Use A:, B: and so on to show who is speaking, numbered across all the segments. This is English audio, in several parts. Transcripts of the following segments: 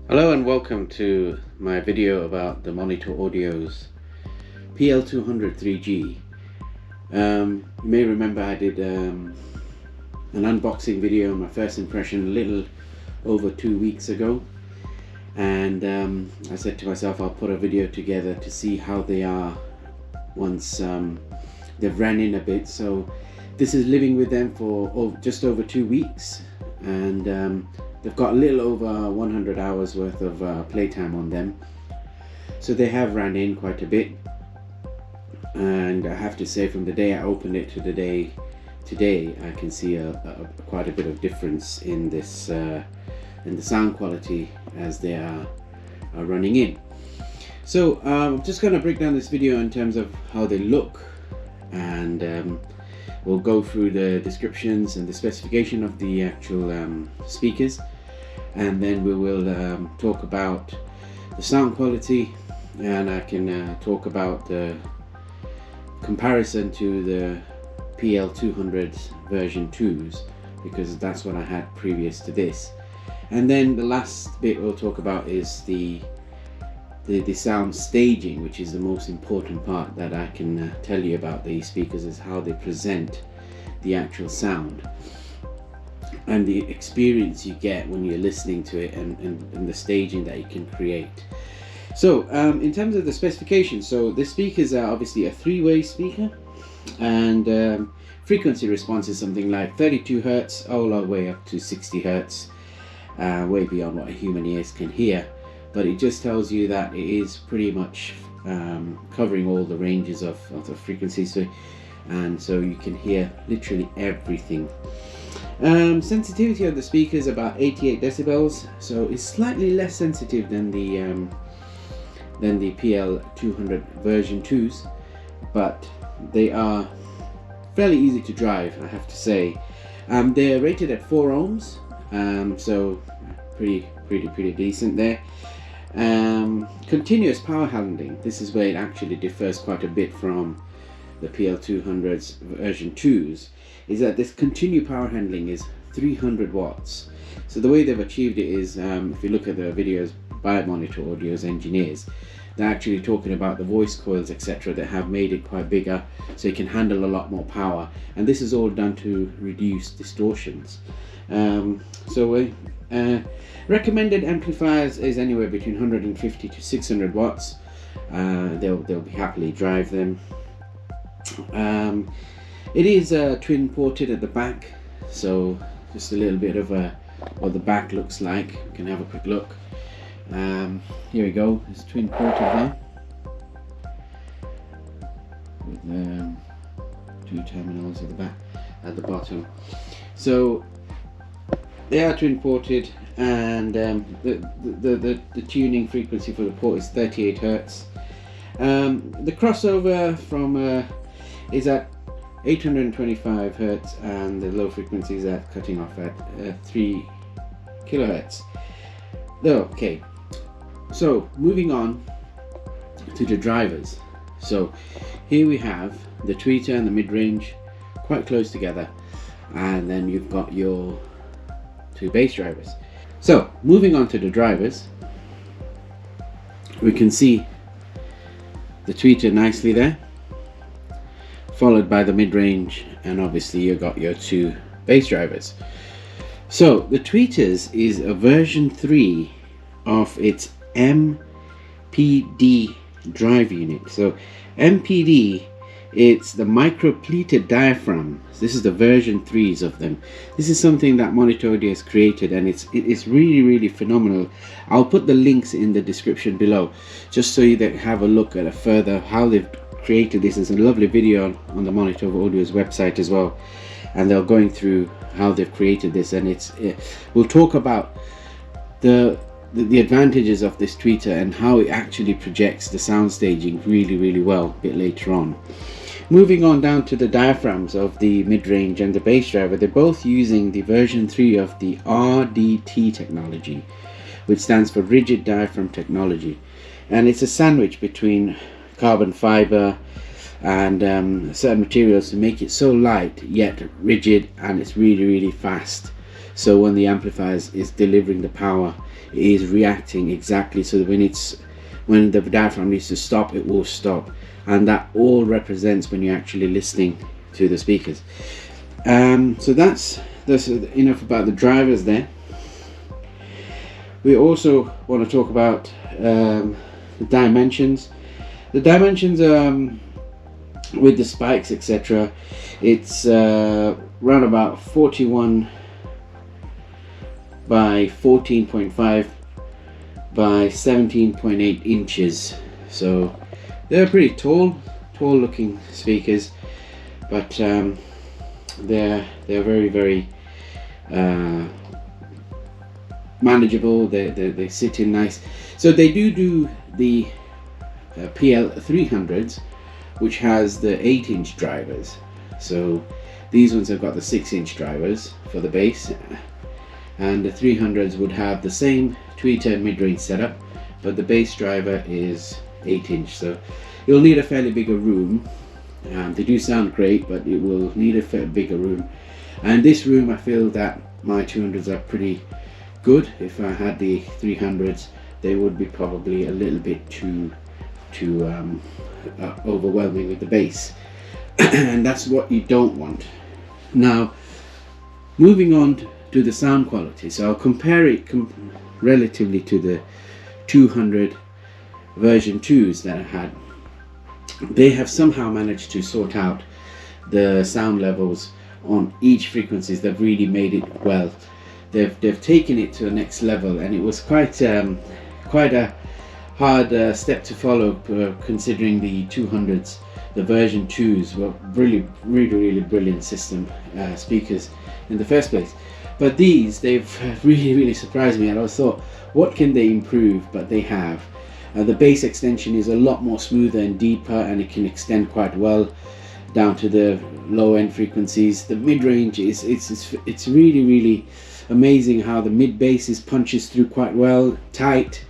A: Hello and welcome to my video about the Monitor Audio's PL200 3G. You may remember I did an unboxing video, my first impression, a little over 2 weeks ago, and I said to myself I'll put a video together to see how they are once they've ran in a bit. So this is living with them for just over 2 weeks, and they've got a little over 100 hours worth of playtime on them, so they have ran in quite a bit. And I have to say, from the day I opened it to the day today, I can see quite a bit of difference in this in the sound quality as they are running in. So I'm just going to break down this video in terms of how they look, and we'll go through the descriptions and the specification of the actual speakers, and then we will talk about the sound quality, and I can talk about the comparison to the PL200 version 2s, because that's what I had previous to this. And then the last bit we'll talk about is the sound staging, which is the most important part that I can tell you about these speakers, is how they present the actual sound and the experience you get when you're listening to it, and the staging that you can create. So in terms of the specifications, so the speakers are obviously a three-way speaker, and frequency response is something like 32 Hertz all the way up to 60 Hertz, way beyond what human ears can hear. But it just tells you that it is pretty much covering all the ranges of the frequencies, and so you can hear literally everything. Sensitivity of the speaker is about 88 decibels, so it's slightly less sensitive than the PL200 version 2s, but they are fairly easy to drive, I have to say. They're rated at 4 ohms, so pretty decent there. Continuous power handling, this is where it actually differs quite a bit from the PL200's version 2s, is that this continuous power handling is 300 watts. So the way they've achieved it is, if you look at the videos by Monitor Audio's engineers, they're actually talking about the voice coils, etc., that have made it quite bigger, so it can handle a lot more power, and this is all done to reduce distortions. Recommended amplifiers is anywhere between 150 to 600 watts. They'll be happily drive them. It is twin ported at the back, so just a little bit of what the back looks like. You can have a quick look. Here we go, it's twin ported there with 2 terminals at the back, at the bottom. So they are twin ported, and the tuning frequency for the port is 38 Hertz. The crossover from is at 825 Hertz, and the low frequency is at cutting off at 3 kilohertz. Okay, so moving on to the drivers. So here we have the tweeter and the mid-range quite close together, and then you've got your 2 bass drivers. So moving on to the drivers, we can see the tweeter nicely there, followed by the mid-range, and obviously you've got your 2 bass drivers. So the tweeters is a version 3 of its MPD drive unit. So MPD, it's the micro pleated diaphragm. This is the version 3s of them. This is something that Monitor Audio has created, and it's really phenomenal. I'll put the links in the description below, just so you have a look at further how they've created this. There's a lovely video on the Monitor Audio's website as well, and they're going through how they've created this, and we'll talk about the advantages of this tweeter and how it actually projects the sound staging really well a bit later on. Moving on down to the diaphragms of the mid-range and the bass driver, they're both using the version 3 of the RDT technology, which stands for rigid diaphragm technology, and it's a sandwich between carbon fiber and certain materials to make it so light yet rigid, and it's really fast. so when the amplifier is delivering the power, it is reacting exactly, so that when the diaphragm needs to stop, it will stop. And that all represents when you're actually listening to the speakers. So that's enough about the drivers there. We also want to talk about the dimensions. The dimensions with the spikes, etc., it's around about 41 by 14.5 by 17.8 inches. So they're pretty tall looking speakers, but they're very, very manageable. They sit in nice. So they do the PL300s, which has the 8-inch drivers. So these ones have got the 6-inch drivers for the bass, and the 300s would have the same tweeter mid-range setup, but the bass driver is 8-inch. So you'll need a fairly bigger room. They do sound great, but it will need a bigger room. And this room, I feel that my 200s are pretty good. If I had the 300s, they would be probably a little bit too overwhelming with the bass. And that's what you don't want. Now, moving on to the sound quality. So I'll compare it relatively to the 200 version 2s that I had. They have somehow managed to sort out the sound levels on each frequencies. They've really made it well. They've taken it to the next level, and it was quite a hard step to follow, considering the 200s, the version 2s were really brilliant system speakers in the first place. But these, they've really surprised me. And I thought, what can they improve? But they have. The bass extension is a lot more smoother and deeper, and it can extend quite well down to the low end frequencies. The mid range it's really amazing how the mid bass punches through quite well, tight.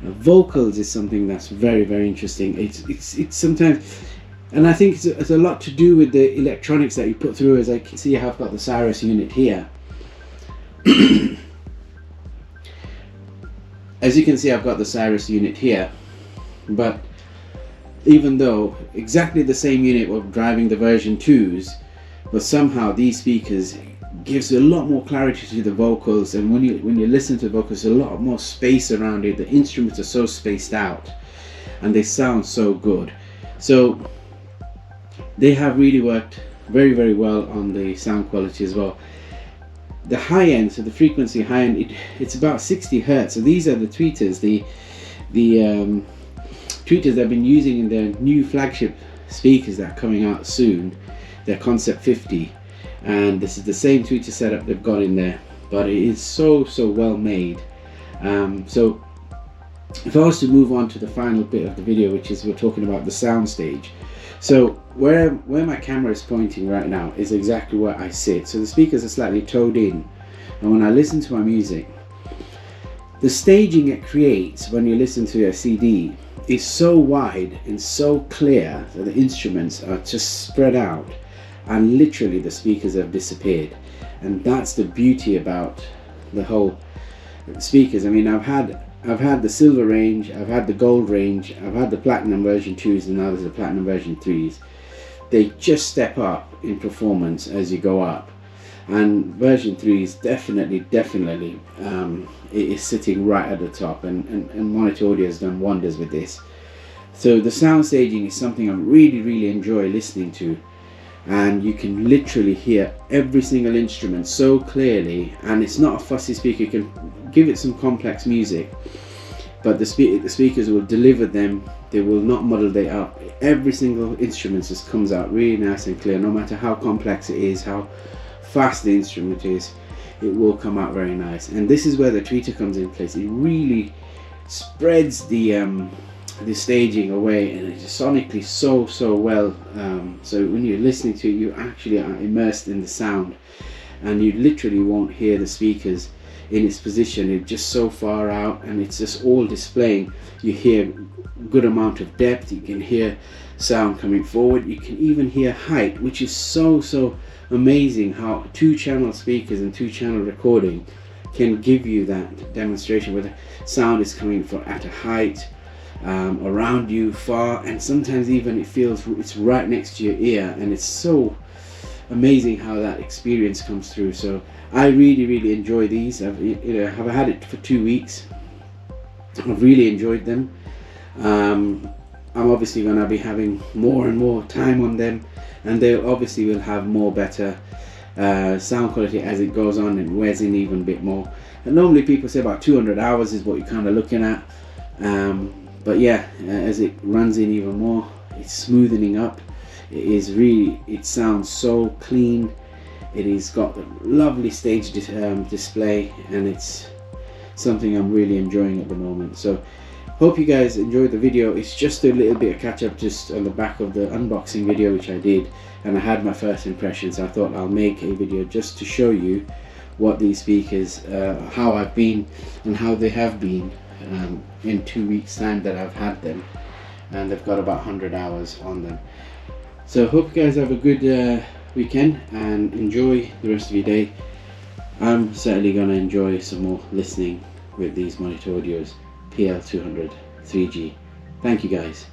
A: Vocals is something that's very interesting. It's sometimes, and I think it's a lot to do with the electronics that you put through. As I can see, I've got the Cyrus unit here. As you can see, I've got the Cyrus unit here, but even though exactly the same unit was driving the version 2s, but somehow these speakers gives a lot more clarity to the vocals, and when you listen to the vocals, there's a lot more space around it. The instruments are so spaced out, and they sound so good. So they have really worked very well on the sound quality as well. The high end, so the frequency high end, it's about 60 hertz. So these are the tweeters, the tweeters they've been using in their new flagship speakers that are coming out soon. Their Concept 50, and this is the same tweeter setup they've got in there, but it is so well made. So if I was to move on to the final bit of the video, which is we're talking about the sound stage. So where my camera is pointing right now is exactly where I sit. So the speakers are slightly towed in, and when I listen to my music, the staging it creates when you listen to a CD is so wide and so clear that the instruments are just spread out, and literally the speakers have disappeared. And that's the beauty about the whole speakers. I mean, I've had the silver range, I've had the gold range, I've had the platinum version 2s, and now there's the platinum version 3s. They just step up in performance as you go up, and version 3s definitely it is sitting right at the top, and Monitor Audio has done wonders with this. So the sound staging is something I really enjoy listening to, and you can literally hear every single instrument so clearly, and it's not a fussy speaker. You can give it some complex music, but the speakers will deliver them. They will not muddle it up. Every single instrument just comes out really nice and clear, no matter how complex it is, how fast the instrument is, it will come out very nice. And this is where the tweeter comes in place. It really spreads the staging away, and it's sonically so well. So when you're listening to it, you actually are immersed in the sound, and you literally won't hear the speakers in its position. It's just so far out, and it's just all displaying. You hear good amount of depth, you can hear sound coming forward, you can even hear height, which is so amazing how 2-channel speakers and 2-channel recording can give you that demonstration where the sound is coming from at a height, around you, far, and sometimes even it feels it's right next to your ear, and it's so amazing how that experience comes through. So I really enjoy these. I've had it for 2 weeks. I've really enjoyed them. I'm obviously going to be having more and more time on them, and they obviously will have more better sound quality as it goes on and wears in even a bit more. And normally people say about 200 hours is what you're kind of looking at, but yeah, as it runs in even more, it's smoothening up. It sounds so clean. It has got a lovely stage display, and it's something I'm really enjoying at the moment. So hope you guys enjoyed the video. It's just a little bit of catch up just on the back of the unboxing video which I did, and I had my first impressions. I thought I'll make a video just to show you what these speakers, how I've been and how they have been in 2 weeks time that I've had them, and they've got about 100 hours on them. So hope you guys have a good weekend and enjoy the rest of your day. I'm certainly going to enjoy some more listening with these Monitor Audios PL200 3G. Thank you guys.